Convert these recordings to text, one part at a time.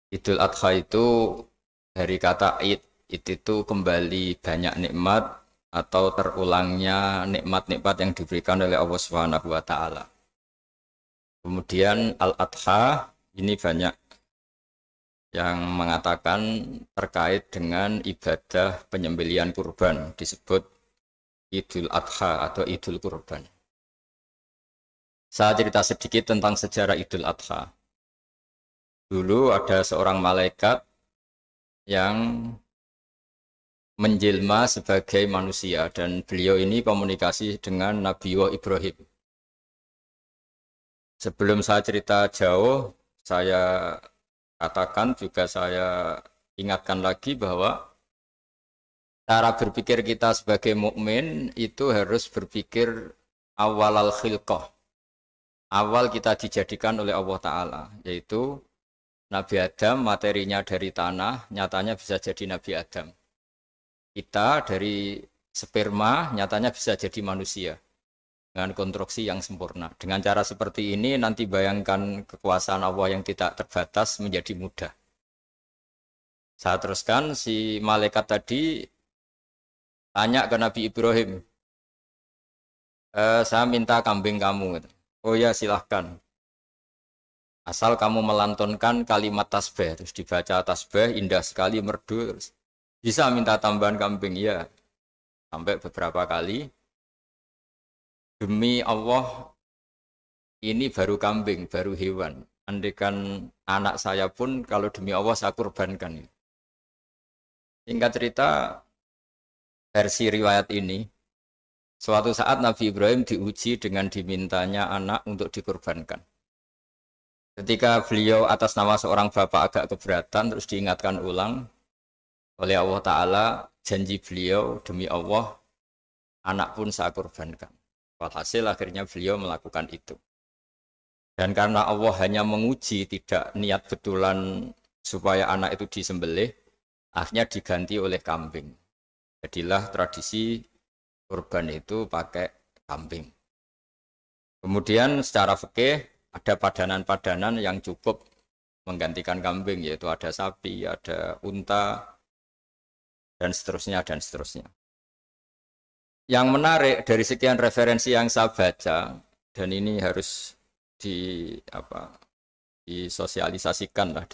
Idul Adha itu dari kata id, id itu kembali banyak nikmat atau terulangnya nikmat-nikmat yang diberikan oleh Allah Subhanahu wa taala. Kemudian Al-Adha ini banyak yang mengatakan terkait dengan ibadah penyembelihan kurban disebut Idul Adha atau Idul Kurban. Saya cerita sedikit tentang sejarah Idul Adha. Dulu ada seorang malaikat yang menjelma sebagai manusia dan beliau ini komunikasi dengan Nabi Ibrahim. Sebelum saya cerita jauh, saya katakan juga saya ingatkan lagi bahwa cara berpikir kita sebagai mukmin itu harus berpikir awal al khilqah. Awal kita dijadikan oleh Allah Ta'ala, yaitu Nabi Adam materinya dari tanah, nyatanya bisa jadi Nabi Adam. Kita dari sperma, nyatanya bisa jadi manusia dengan konstruksi yang sempurna. Dengan cara seperti ini, nanti bayangkan kekuasaan Allah yang tidak terbatas menjadi mudah. Saya teruskan, si malaikat tadi tanya ke Nabi Ibrahim, saya minta kambing kamu. Oh ya, silahkan. Asal kamu melantunkan kalimat tasbih, terus dibaca tasbih, indah sekali, merdu, terus bisa minta tambahan kambing, ya. Sampai beberapa kali. Demi Allah, ini baru kambing, baru hewan. Andaikan anak saya pun, kalau demi Allah saya kurbankan. Singkat cerita, versi riwayat ini, suatu saat Nabi Ibrahim diuji dengan dimintanya anak untuk dikurbankan. Ketika beliau atas nama seorang bapak agak keberatan, terus diingatkan ulang oleh Allah Ta'ala, janji beliau demi Allah, anak pun saya kurbankan. Walhasil akhirnya beliau melakukan itu. Dan karena Allah hanya menguji, tidak niat betulan supaya anak itu disembelih, akhirnya diganti oleh kambing. Jadilah tradisi kurban itu pakai kambing. Kemudian secara fikih ada padanan-padanan yang cukup menggantikan kambing, yaitu ada sapi, ada unta, dan seterusnya, dan seterusnya. Yang menarik dari sekian referensi yang saya baca, dan ini harus disosialisasikan lah.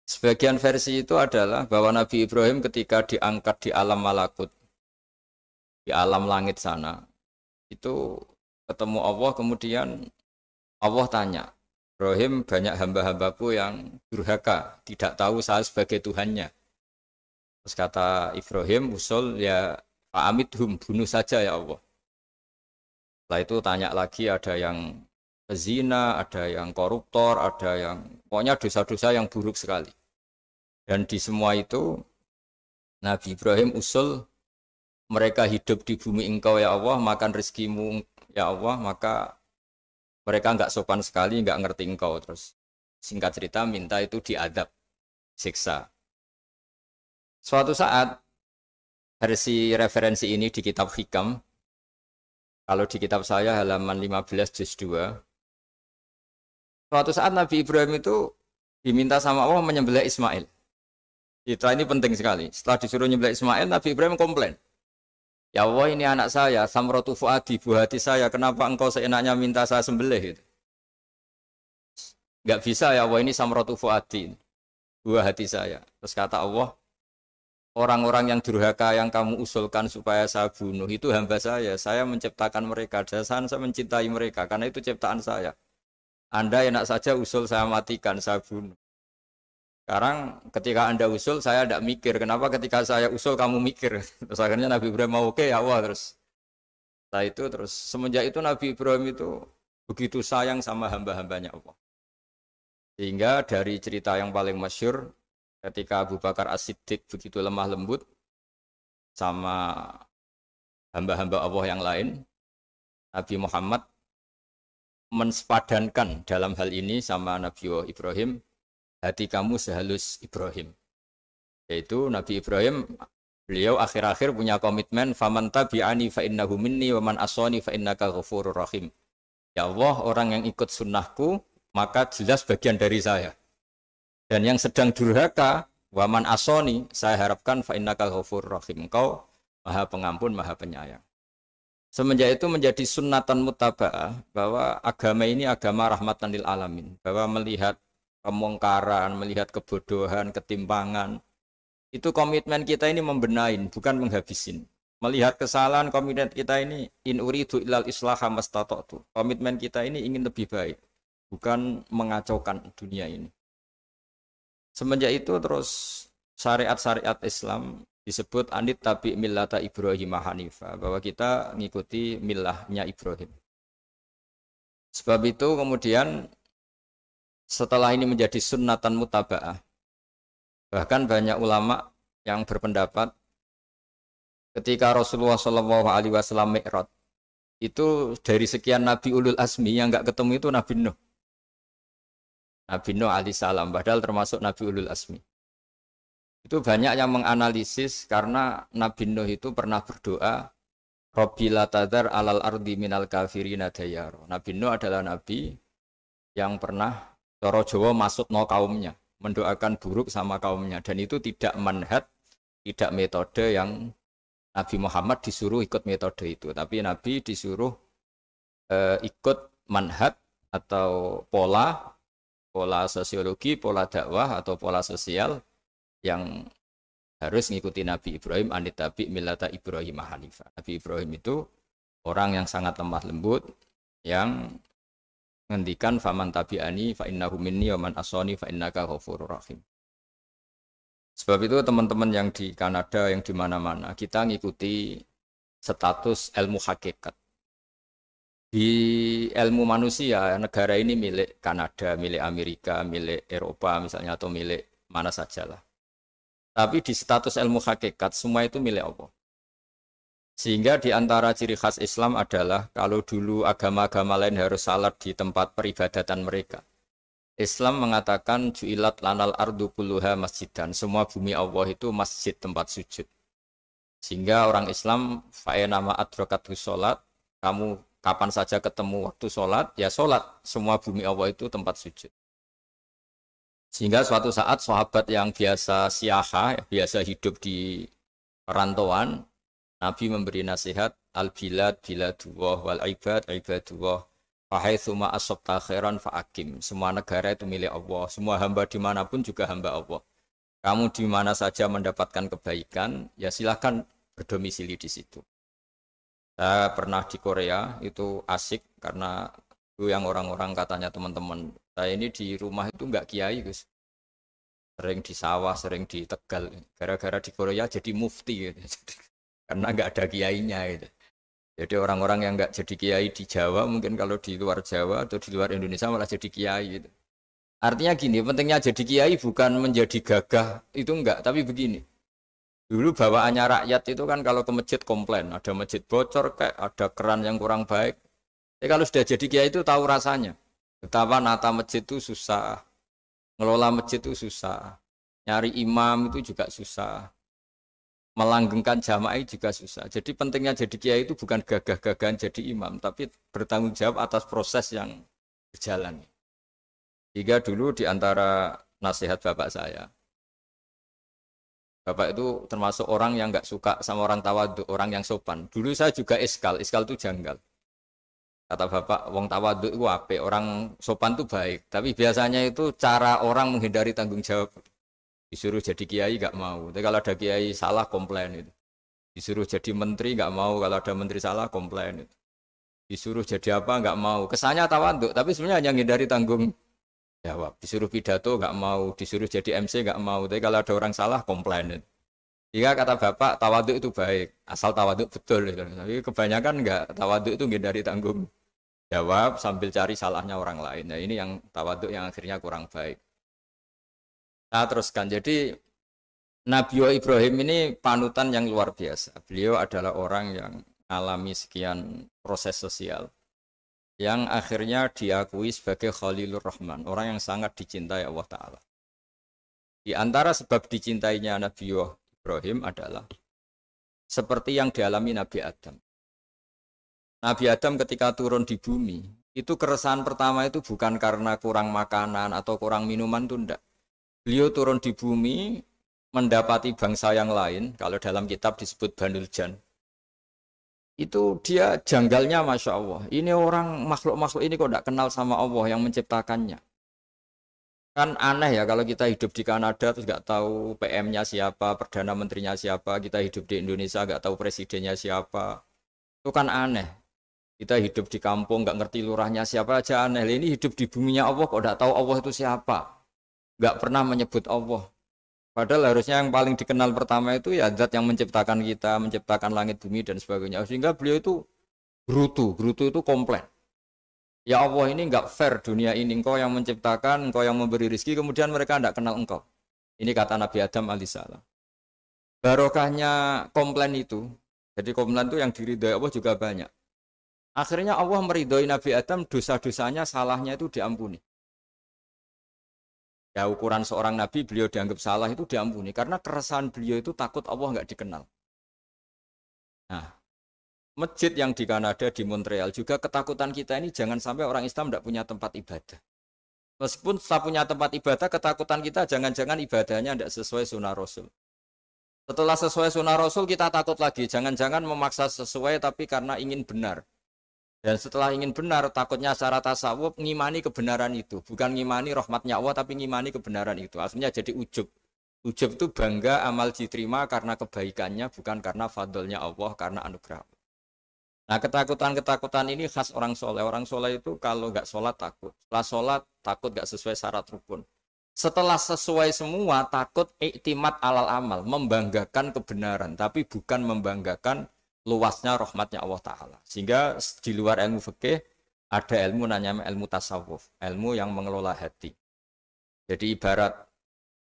Sebagian versi itu adalah bahwa Nabi Ibrahim ketika diangkat di alam malakut, di alam langit sana, itu ketemu Allah, kemudian Allah tanya, Ibrahim, banyak hamba-hambaku yang durhaka, tidak tahu saya sebagai Tuhannya. Terus kata Ibrahim, usul ya fa'amidhum, bunuh saja ya Allah. Setelah itu tanya lagi, ada yang pezina, ada yang koruptor, ada yang pokoknya dosa-dosa yang buruk sekali. Dan di semua itu Nabi Ibrahim usul, mereka hidup di bumi engkau ya Allah, makan rezekimu ya Allah, maka mereka enggak sopan sekali, enggak ngerti engkau. Terus singkat cerita minta itu diadab, siksa. Suatu saat versi referensi ini di kitab Hikam, kalau di kitab saya halaman 15 juz 2, suatu saat Nabi Ibrahim itu diminta sama Allah menyembelih Ismail. Ini penting sekali. Setelah disuruh menyembelih Ismail, Nabi Ibrahim komplain. Ya Allah, ini anak saya, samratu fuadi, buah hati saya, kenapa engkau seenaknya minta saya sembelih? Gitu. Enggak bisa ya Allah, ini samratu fuadi, buah hati saya. Terus kata Allah, orang-orang yang durhaka yang kamu usulkan supaya saya bunuh itu hamba saya menciptakan mereka, dan saya mencintai mereka, karena itu ciptaan saya. Anda enak saja usul saya matikan, saya bunuh. Sekarang ketika Anda usul, saya tidak mikir. Kenapa ketika saya usul kamu mikir? Terus akhirnya Nabi Ibrahim mau oke ya Allah terus. Setelah itu terus semenjak itu Nabi Ibrahim itu begitu sayang sama hamba-hambanya Allah. Sehingga dari cerita yang paling masyhur ketika Abu Bakar As-Siddiq begitu lemah lembut sama hamba-hamba Allah yang lain, Nabi Muhammad mensepadankan dalam hal ini sama Nabi Ibrahim, hati kamu sehalus Ibrahim. Yaitu Nabi Ibrahim, beliau akhir-akhir punya komitmen, faman tabi'ani fa innahu minni wa man asani fa innaka ghafurur rahim. Ya Allah, orang yang ikut sunnahku maka jelas bagian dari saya. Dan yang sedang durhaka, waman asoni, saya harapkan fa innaka ghafurur rahim. Engkau Maha Pengampun, Maha Penyayang. Semenjak itu menjadi sunnatan mutaba'ah bahwa agama ini agama rahmatan lil alamin, bahwa melihat kemungkaran, melihat kebodohan, ketimpangan, itu komitmen kita ini membenahin, bukan menghabisin. Melihat kesalahan, komitmen kita ini in uridu ilal islaha mastata'tu. Komitmen kita ini ingin lebih baik, bukan mengacaukan dunia ini. Semenjak itu terus syariat-syariat Islam disebut anit tabi millata Ibrahim Hanifa, bahwa kita mengikuti millahnya Ibrahim. Sebab itu kemudian setelah ini menjadi sunnatan mutaba'ah, bahkan banyak ulama yang berpendapat ketika Rasulullah SAW Mi'raj, itu dari sekian Nabi Ulul Azmi yang enggak ketemu itu Nabi Nuh. Nabi Nuh alaihissalam, padahal termasuk Nabi Ulul Azmi. Itu banyak yang menganalisis karena Nabi Nuh itu pernah berdoa, Rabbi la tadhar alal ardi minal kafirina dayar. Nabi Nuh adalah nabi yang pernah cara Jawa maksudno kaumnya, mendoakan buruk sama kaumnya, dan itu tidak manhaj, tidak metode yang Nabi Muhammad disuruh ikut metode itu, tapi Nabi disuruh ikut manhaj atau pola sosiologi, pola dakwah atau pola sosial yang harus mengikuti Nabi Ibrahim anit tabi millata Ibrahim Hanifa. Nabi Ibrahim itu orang yang sangat lemah lembut, yang ngendikan faman tabi'ani fa innahu minni wa man asani fa innaka ghafurur rahim. Sebab itu teman-teman yang di Kanada, yang di mana-mana, kita ngikuti status ilmu hakikat. Di ilmu manusia, negara ini milik Kanada, milik Amerika, milik Eropa misalnya, atau milik mana sajalah. Tapi di status ilmu hakikat, semua itu milik Allah. Sehingga di antara ciri khas Islam adalah kalau dulu agama-agama lain harus salat di tempat peribadatan mereka, Islam mengatakan ju'ilat lanal ardu kulluha masjidan. Semua bumi Allah itu masjid, tempat sujud. Sehingga orang Islam fa'enama adrokatu sholat, kamu kapan saja ketemu waktu sholat, ya sholat. Semua bumi Allah itu tempat sujud. Sehingga suatu saat sahabat yang biasa siaha, biasa hidup di perantauan, Nabi memberi nasihat, al-bilad biladullah wal ibad ibadullah. Fahaitsuma asabta khairan fa'akim. Semua negara itu milik Allah. Semua hamba dimanapun juga hamba Allah. Kamu di mana saja mendapatkan kebaikan, ya silahkan berdomisili di situ. Saya pernah di Korea, itu asik karena itu yang orang-orang katanya teman-teman. Saya ini di rumah itu enggak kiai, Gus. Sering di sawah, sering di Tegal. Gara-gara di Korea jadi mufti gitu. Karena enggak ada kiainya gitu. Jadi orang-orang yang enggak jadi kiai di Jawa, mungkin kalau di luar Jawa atau di luar Indonesia malah jadi kiai gitu. Artinya gini, pentingnya jadi kiai bukan menjadi gagah, itu enggak, tapi begini. Dulu bawaannya rakyat itu kan kalau ke masjid komplain, ada masjid bocor kayak ada keran yang kurang baik. Tapi kalau sudah jadi kiai itu tahu rasanya. Betapa nata masjid itu susah, ngelola masjid itu susah, nyari imam itu juga susah, melanggengkan jamaah juga susah. Jadi pentingnya jadi kiai itu bukan gagah-gagahan jadi imam, tapi bertanggung jawab atas proses yang berjalan. Jika dulu di antara nasihat bapak saya, bapak itu termasuk orang yang nggak suka sama orang tawadhu, orang yang sopan. Dulu saya juga iskal itu janggal. Kata bapak, wong tawadhu itu apik, orang sopan itu baik. Tapi biasanya itu cara orang menghindari tanggung jawab. Disuruh jadi kiai nggak mau. Tapi kalau ada kiai salah komplain itu. Disuruh jadi menteri nggak mau, kalau ada menteri salah komplain itu. Disuruh jadi apa nggak mau. Kesannya tawadhu, tapi sebenarnya hanya menghindari tanggung jawab. Disuruh pidato nggak mau, disuruh jadi MC nggak mau. Tapi kalau ada orang salah komplain itu. Jika kata bapak tawadhu itu baik, asal tawadhu betul. Gitu. Tapi kebanyakan nggak, tawadhu itu menghindari tanggung jawab sambil cari salahnya orang lain. Nah ini yang tawadhu yang akhirnya kurang baik. Nah teruskan, jadi Nabi Ibrahim ini panutan yang luar biasa. Beliau adalah orang yang alami sekian proses sosial yang akhirnya diakui sebagai Khalilur Rahman, orang yang sangat dicintai Allah Ta'ala. Di antara sebab dicintainya Nabi Ibrahim adalah seperti yang dialami Nabi Adam. Nabi Adam ketika turun di bumi, itu keresahan pertama itu bukan karena kurang makanan atau kurang minuman, itu enggak. Beliau turun di bumi mendapati bangsa yang lain, kalau dalam kitab disebut Banul Jan. Itu dia janggalnya Masya Allah. Ini orang makhluk-makhluk ini kok tidak kenal sama Allah yang menciptakannya. Kan aneh ya kalau kita hidup di Kanada terus nggak tahu PM-nya siapa, Perdana Menterinya siapa, kita hidup di Indonesia nggak tahu presidennya siapa. Itu kan aneh. Kita hidup di kampung nggak ngerti lurahnya siapa aja aneh. Ini hidup di buminya Allah kok nggak tahu Allah itu siapa. Nggak pernah menyebut Allah. Padahal harusnya yang paling dikenal pertama itu ya zat yang menciptakan kita, menciptakan langit bumi dan sebagainya. Sehingga beliau itu gerutu itu komplain. Ya Allah ini enggak fair dunia ini, engkau yang menciptakan, engkau yang memberi rezeki, kemudian mereka enggak kenal engkau. Ini kata Nabi Adam alaihissalam. Barokahnya komplain itu, jadi komplain itu yang diridhoi Allah juga banyak. Akhirnya Allah meridhoi Nabi Adam, dosa-dosanya, salahnya itu diampuni. Ya ukuran seorang Nabi, beliau dianggap salah itu diampuni, karena keresahan beliau itu takut Allah enggak dikenal. Nah, masjid yang di Kanada, di Montreal juga ketakutan kita ini jangan sampai orang Islam tidak punya tempat ibadah. Meskipun setelah punya tempat ibadah, ketakutan kita jangan-jangan ibadahnya tidak sesuai sunnah Rasul. Setelah sesuai sunnah Rasul kita takut lagi, jangan-jangan memaksa sesuai tapi karena ingin benar. Dan setelah ingin benar, takutnya secara tasawuf ngimani kebenaran itu. Bukan ngimani rahmatnya Allah, tapi ngimani kebenaran itu. Asalnya jadi ujub. Ujub itu bangga amal diterima karena kebaikannya, bukan karena fadlnya Allah, karena anugerah. Nah ketakutan-ketakutan ini khas orang soleh. Orang soleh itu kalau nggak sholat takut. Setelah sholat takut nggak sesuai syarat rukun. Setelah sesuai semua takut iktimat alal amal. Membanggakan kebenaran. Tapi bukan membanggakan luasnya rahmatnya Allah Ta'ala. Sehingga di luar ilmu fikih ada ilmu namanya ilmu tasawuf. Ilmu yang mengelola hati. Jadi ibarat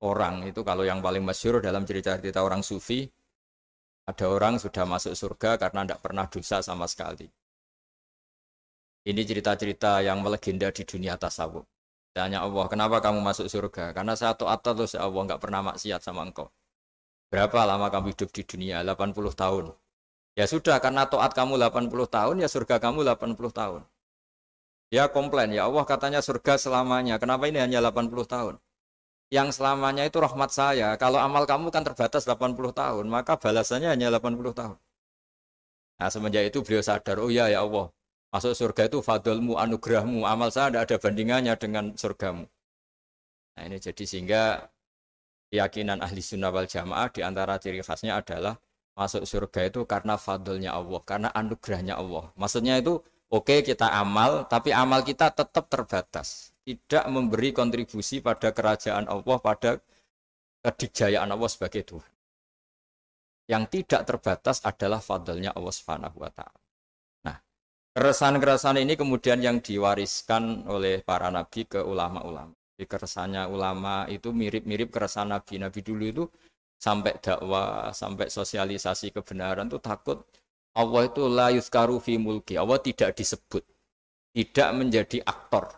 orang itu kalau yang paling masyhur dalam cerita-cerita orang sufi. Ada orang sudah masuk surga karena tidak pernah dosa sama sekali. Ini cerita-cerita yang melegenda di dunia tasawuf. Tanya Allah, kenapa kamu masuk surga? Karena saya taat terus ya Allah, nggak pernah maksiat sama engkau. Berapa lama kamu hidup di dunia? 80 tahun. Ya sudah, karena taat kamu 80 tahun, ya surga kamu 80 tahun. Dia komplain, ya Allah katanya surga selamanya. Kenapa ini hanya 80 tahun? Yang selamanya itu rahmat saya. Kalau amal kamu kan terbatas 80 tahun, maka balasannya hanya 80 tahun. Nah, semenjak itu beliau sadar, oh ya ya Allah, masuk surga itu fadlmu, anugerahmu, amal saya tidak ada bandingannya dengan surgamu. Nah, ini jadi sehingga keyakinan ahli sunnah wal jamaah di antara ciri khasnya adalah masuk surga itu karena fadlnya Allah, karena anugerahnya Allah. Maksudnya itu oke, kita amal, tapi amal kita tetap terbatas. Tidak memberi kontribusi pada kerajaan Allah, pada kedikjayaan Allah sebagai Tuhan. Yang tidak terbatas adalah fadlnya Allah Subhanahu wa Ta'ala. Nah, keresahan-keresahan ini kemudian yang diwariskan oleh para nabi ke ulama-ulama. Jadi keresahannya ulama itu mirip-mirip keresahan nabi. Nabi dulu itu sampai dakwah, sampai sosialisasi kebenaran itu takut Allah itu la yuzkaru fi mulki. Allah tidak disebut, tidak menjadi aktor.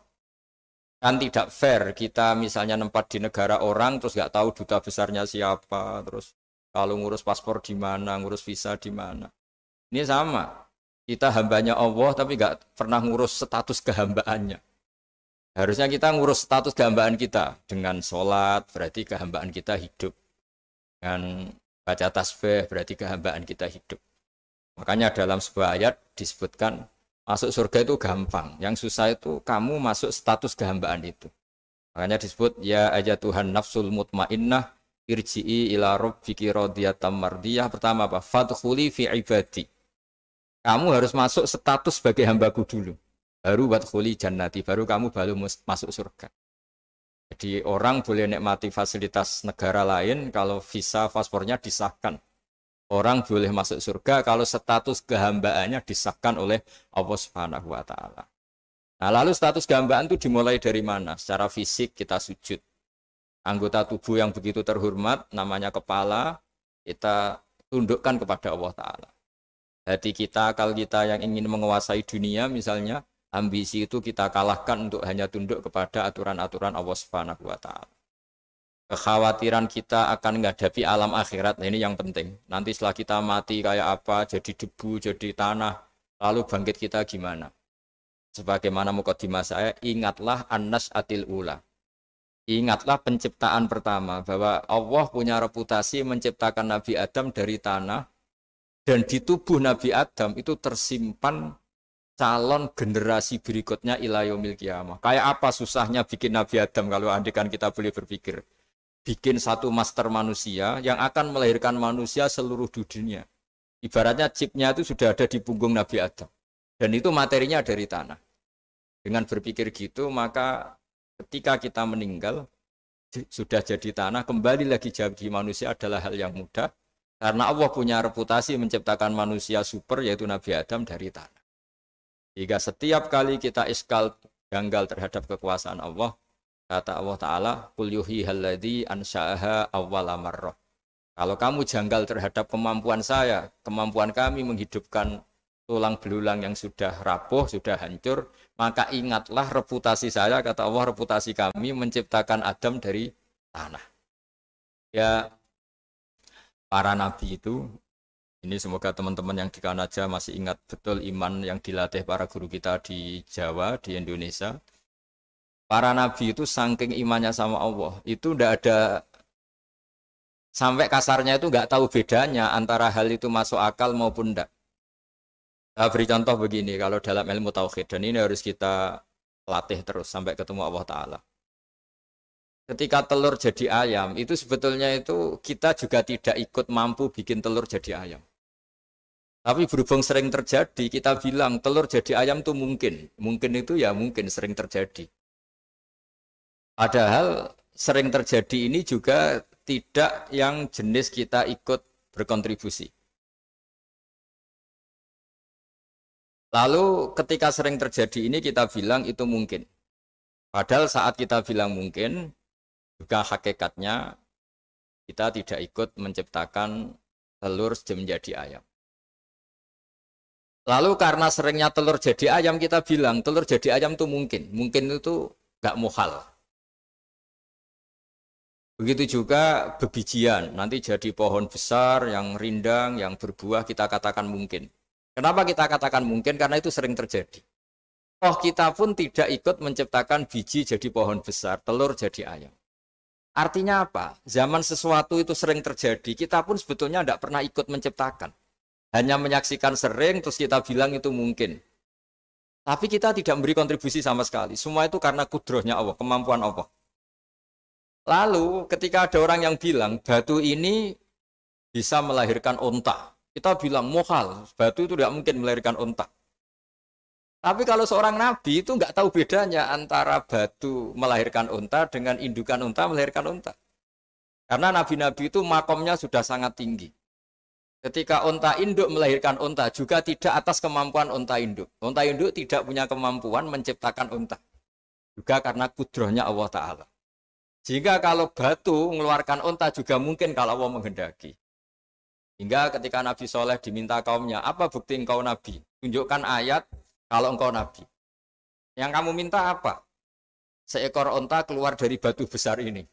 Kan tidak fair kita misalnya nempat di negara orang terus nggak tahu duta besarnya siapa, terus kalau ngurus paspor di mana, ngurus visa di mana. Ini sama, kita hambanya Allah tapi nggak pernah ngurus status kehambaannya. Harusnya kita ngurus status kehambaan kita dengan sholat, berarti kehambaan kita hidup. Dengan baca tasbih berarti kehambaan kita hidup. Makanya dalam sebuah ayat disebutkan masuk surga itu gampang. Yang susah itu kamu masuk status kehambaan itu. Makanya disebut ya aja Tuhan nafsul mutmainnah irji'i ila rabbiki radiyatan mardiyah. Pertama apa? Fadkhuli fi ibadi. Kamu harus masuk status sebagai hambaku dulu. Baru wadkhuli jannati, baru kamu masuk surga. Jadi orang boleh nikmati fasilitas negara lain kalau visa paspornya disahkan. Orang boleh masuk surga kalau status kehambaannya disahkan oleh Allah Subhanahu wa Ta'ala. Nah, lalu status kehambaan itu dimulai dari mana? Secara fisik kita sujud. Anggota tubuh yang begitu terhormat, namanya kepala, kita tundukkan kepada Allah Ta'ala. Hati kita, akal kita yang ingin menguasai dunia misalnya, ambisi itu kita kalahkan untuk hanya tunduk kepada aturan-aturan Allah Subhanahu wa Ta'ala. Kekhawatiran kita akan menghadapi alam akhirat, nah ini yang penting. Nanti setelah kita mati kayak apa, jadi debu, jadi tanah, lalu bangkit kita gimana? Sebagaimana mukadimah saya, ingatlah an-nas'atil ula. Ingatlah penciptaan pertama bahwa Allah punya reputasi menciptakan Nabi Adam dari tanah dan di tubuh Nabi Adam itu tersimpan calon generasi berikutnya ila yaumil qiyamah. Kayak apa susahnya bikin Nabi Adam kalau andikan kita boleh berpikir. Bikin satu master manusia yang akan melahirkan manusia seluruh dunia. Ibaratnya chipnya itu sudah ada di punggung Nabi Adam. Dan itu materinya dari tanah. Dengan berpikir gitu, maka ketika kita meninggal, sudah jadi tanah, kembali lagi jadi manusia adalah hal yang mudah. Karena Allah punya reputasi menciptakan manusia super, yaitu Nabi Adam dari tanah. Jika setiap kali kita iskal janggal terhadap kekuasaan Allah, kata Allah Ta'ala, Qul yuhyihalladzi ansha'aha awwala marrah. Kalau kamu janggal terhadap kemampuan saya, kemampuan kami menghidupkan tulang belulang yang sudah rapuh, sudah hancur, maka ingatlah reputasi saya, kata Allah, reputasi kami menciptakan Adam dari tanah. Ya, para nabi itu, ini semoga teman-teman yang di Kanaja masih ingat betul iman yang dilatih para guru kita di Jawa, di Indonesia. Para nabi itu saking imannya sama Allah, itu tidak ada, sampai kasarnya itu nggak tahu bedanya antara hal itu masuk akal maupun tidak. Saya beri contoh begini, kalau dalam ilmu tauhid, dan ini harus kita latih terus sampai ketemu Allah Ta'ala. Ketika telur jadi ayam, itu sebetulnya itu kita juga tidak ikut mampu bikin telur jadi ayam. Tapi berhubung sering terjadi, kita bilang telur jadi ayam itu mungkin. Mungkin itu ya mungkin sering terjadi. Padahal sering terjadi ini juga tidak yang jenis kita ikut berkontribusi. Lalu ketika sering terjadi ini kita bilang itu mungkin. Padahal saat kita bilang mungkin, juga hakikatnya kita tidak ikut menciptakan telur menjadi ayam. Lalu karena seringnya telur jadi ayam, kita bilang telur jadi ayam itu mungkin. Mungkin itu gak muhal. Begitu juga bebijian, nanti jadi pohon besar yang rindang, yang berbuah, kita katakan mungkin. Kenapa kita katakan mungkin? Karena itu sering terjadi. Oh, kita pun tidak ikut menciptakan biji jadi pohon besar, telur jadi ayam. Artinya apa? Zaman sesuatu itu sering terjadi, kita pun sebetulnya tidak pernah ikut menciptakan. Hanya menyaksikan sering, terus kita bilang itu mungkin. Tapi kita tidak memberi kontribusi sama sekali. Semua itu karena kudrohnya Allah, kemampuan Allah. Lalu ketika ada orang yang bilang, batu ini bisa melahirkan onta. Kita bilang mohal, batu itu tidak mungkin melahirkan onta. Tapi kalau seorang nabi itu nggak tahu bedanya antara batu melahirkan unta dengan indukan unta melahirkan unta. Karena nabi-nabi itu makomnya sudah sangat tinggi. Ketika unta induk melahirkan unta juga tidak atas kemampuan unta induk. Unta induk tidak punya kemampuan menciptakan unta. Juga karena kudrohnya Allah Ta'ala. Jika kalau batu mengeluarkan unta juga mungkin kalau Allah menghendaki. Hingga ketika Nabi Soleh diminta kaumnya, apa bukti engkau Nabi? Tunjukkan ayat kalau engkau Nabi. Yang kamu minta apa? Seekor unta keluar dari batu besar ini.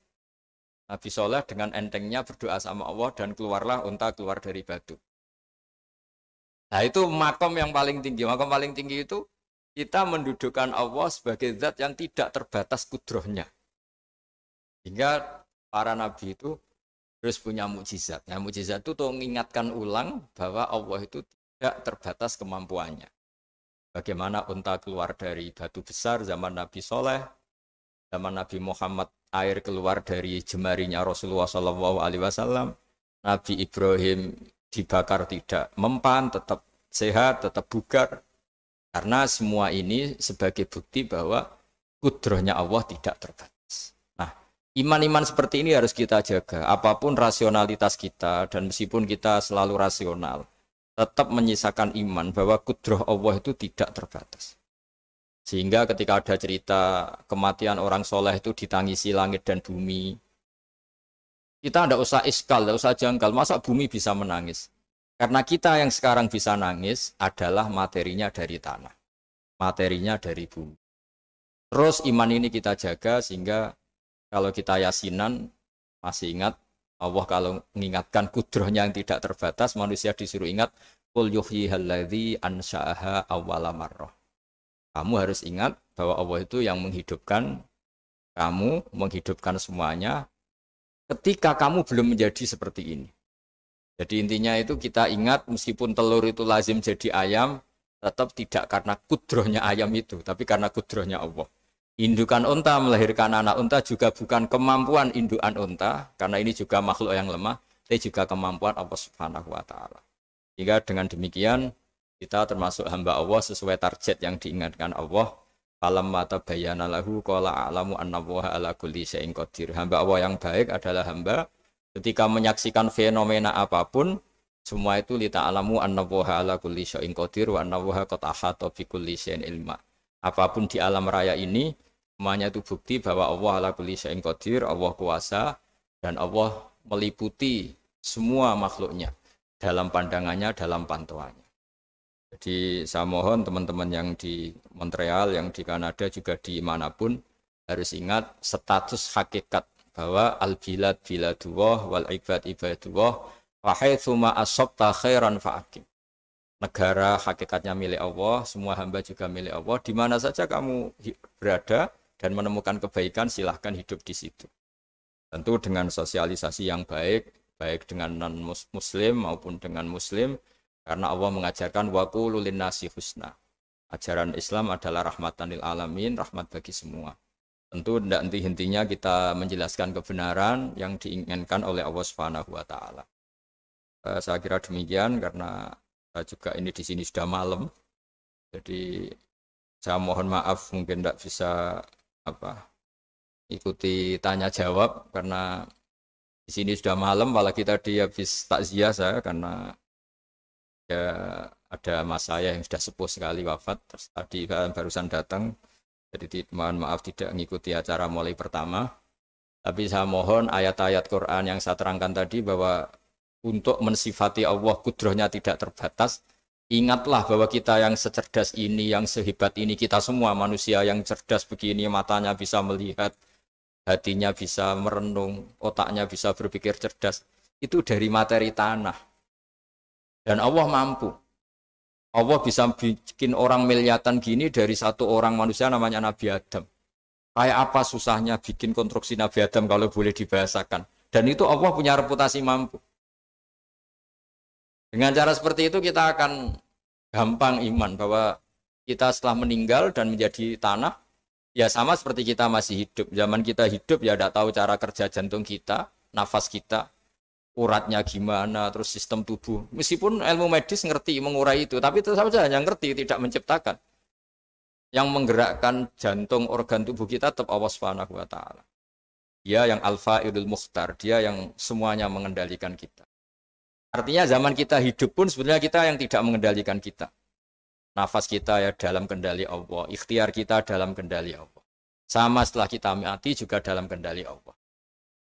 Nabi Soleh dengan entengnya berdoa sama Allah dan keluarlah unta keluar dari batu. Nah itu makom yang paling tinggi. Makom paling tinggi itu kita mendudukkan Allah sebagai zat yang tidak terbatas kudrohnya. Hingga para nabi itu terus punya mukjizat. Nah, mukjizat itu tuh mengingatkan ulang bahwa Allah itu tidak terbatas kemampuannya. Bagaimana unta keluar dari batu besar zaman Nabi Soleh, zaman Nabi Muhammad air keluar dari jemarinya Rasulullah SAW, Nabi Ibrahim dibakar tidak mempan, tetap sehat, tetap bugar. Karena semua ini sebagai bukti bahwa kudrohnya Allah tidak terbatas. Iman-iman seperti ini harus kita jaga. Apapun rasionalitas kita dan meskipun kita selalu rasional, tetap menyisakan iman bahwa kudroh Allah itu tidak terbatas. Sehingga ketika ada cerita kematian orang soleh itu ditangisi langit dan bumi, kita tidak usah iskal, tidak usah janggal. Masa bumi bisa menangis? Karena kita yang sekarang bisa nangis adalah materinya dari tanah. Materinya dari bumi. Terus iman ini kita jaga sehingga kalau kita yasinan, masih ingat, Allah kalau mengingatkan kudrohnya yang tidak terbatas, manusia disuruh ingat, Qul yuhyihalladzi ansha'aha awwala marrah. Kamu harus ingat bahwa Allah itu yang menghidupkan kamu menghidupkan semuanya ketika kamu belum menjadi seperti ini. Jadi intinya itu kita ingat meskipun telur itu lazim jadi ayam, tetap tidak karena kudrohnya ayam itu, tapi karena kudrohnya Allah. Indukan unta melahirkan anak unta juga bukan kemampuan indukan unta, karena ini juga makhluk yang lemah, tapi juga kemampuan Allah Subhanahu wa Ta'ala. Sehingga dengan demikian kita termasuk hamba Allah sesuai target yang diingatkan Allah. Falamma tabayyana lahu qala a'lamu annallaha ala kulli syai'in qadir. Hamba Allah yang baik adalah hamba ketika menyaksikan fenomena apapun, semua itu li ta'lamu annallaha ala kulli syai'in qadir wa annallaha qad ahata bi kulli syai'in ilma. Apapun di alam raya ini semuanya itu bukti bahwa Allah ala kulli syai'in qadir, Allah kuasa dan Allah meliputi semua makhluknya dalam pandangannya, dalam pantauannya. Jadi saya mohon teman-teman yang di Montreal, yang di Kanada, juga di manapun harus ingat status hakikat bahwa al-bilad biladullah wal ibad ibadullah wa haitsu ma asabta khairan fa'akim. Negara hakikatnya milik Allah, semua hamba juga milik Allah. Di mana saja kamu berada dan menemukan kebaikan, silahkan hidup di situ. Tentu dengan sosialisasi yang baik, baik dengan non-muslim maupun dengan muslim, karena Allah mengajarkan wa qulu linnasi husna. Ajaran Islam adalah rahmatan lil alamin, rahmat bagi semua. Tentu tidak henti-hentinya kita menjelaskan kebenaran yang diinginkan oleh Allah Subhanahu wa Ta'ala. Saya kira demikian karena saya juga ini di sini sudah malam. Jadi saya mohon maaf mungkin tidak bisa ikuti tanya jawab karena di sini sudah malam, apalagi tadi habis takziah saya karena ya ada mas saya yang sudah sepuh sekali wafat, terus tadi barusan datang, jadi mohon maaf tidak mengikuti acara mulai pertama. Tapi saya mohon ayat-ayat Quran yang saya terangkan tadi bahwa untuk mensifati Allah kudrohnya tidak terbatas. Ingatlah bahwa kita yang secerdas ini, yang sehebat ini, kita semua manusia yang cerdas begini, matanya bisa melihat, hatinya bisa merenung, otaknya bisa berpikir cerdas, itu dari materi tanah. Dan Allah mampu. Allah bisa bikin orang miliatan gini dari satu orang manusia namanya Nabi Adam. Kayak apa susahnya bikin konstruksi Nabi Adam kalau boleh dibahasakan. Dan itu Allah punya reputasi mampu. Dengan cara seperti itu kita akan gampang iman bahwa kita setelah meninggal dan menjadi tanah, ya sama seperti kita masih hidup. Zaman kita hidup ya tidak tahu cara kerja jantung kita, nafas kita, uratnya gimana, terus sistem tubuh. Meskipun ilmu medis ngerti mengurai itu, tapi tetap saja hanya ngerti, tidak menciptakan. Yang menggerakkan jantung organ tubuh kita tetap Allah Subhanahu wa Ta'ala. Dia yang Al-Fa'ilul Mukhtar, dia yang semuanya mengendalikan kita. Artinya zaman kita hidup pun sebenarnya kita yang tidak mengendalikan kita. Nafas kita ya dalam kendali Allah, ikhtiar kita dalam kendali Allah. Sama setelah kita mati juga dalam kendali Allah.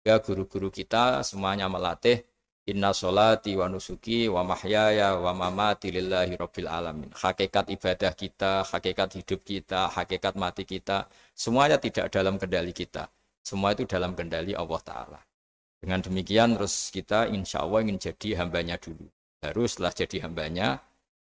Ya guru-guru kita semuanya melatih inna sholati wa nusuki wa mahyaya wa mamati lillahi rabbil alamin. Hakikat ibadah kita, hakikat hidup kita, hakikat mati kita, semuanya tidak dalam kendali kita. Semua itu dalam kendali Allah Ta'ala. Dengan demikian terus kita insya Allah ingin jadi hambanya dulu. Baru setelah jadi hambanya,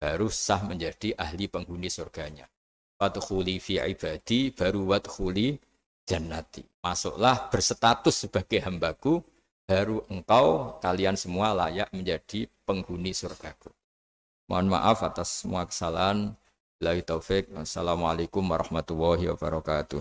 baru sah menjadi ahli penghuni surganya. Wadkhuli fi ibadi, baru wadkhuli jannati. Masuklah berstatus sebagai hambaku, baru engkau kalian semua layak menjadi penghuni surgaku. Mohon maaf atas semua kesalahan. Billahi taufik. Wassalamualaikum warahmatullahi wabarakatuh.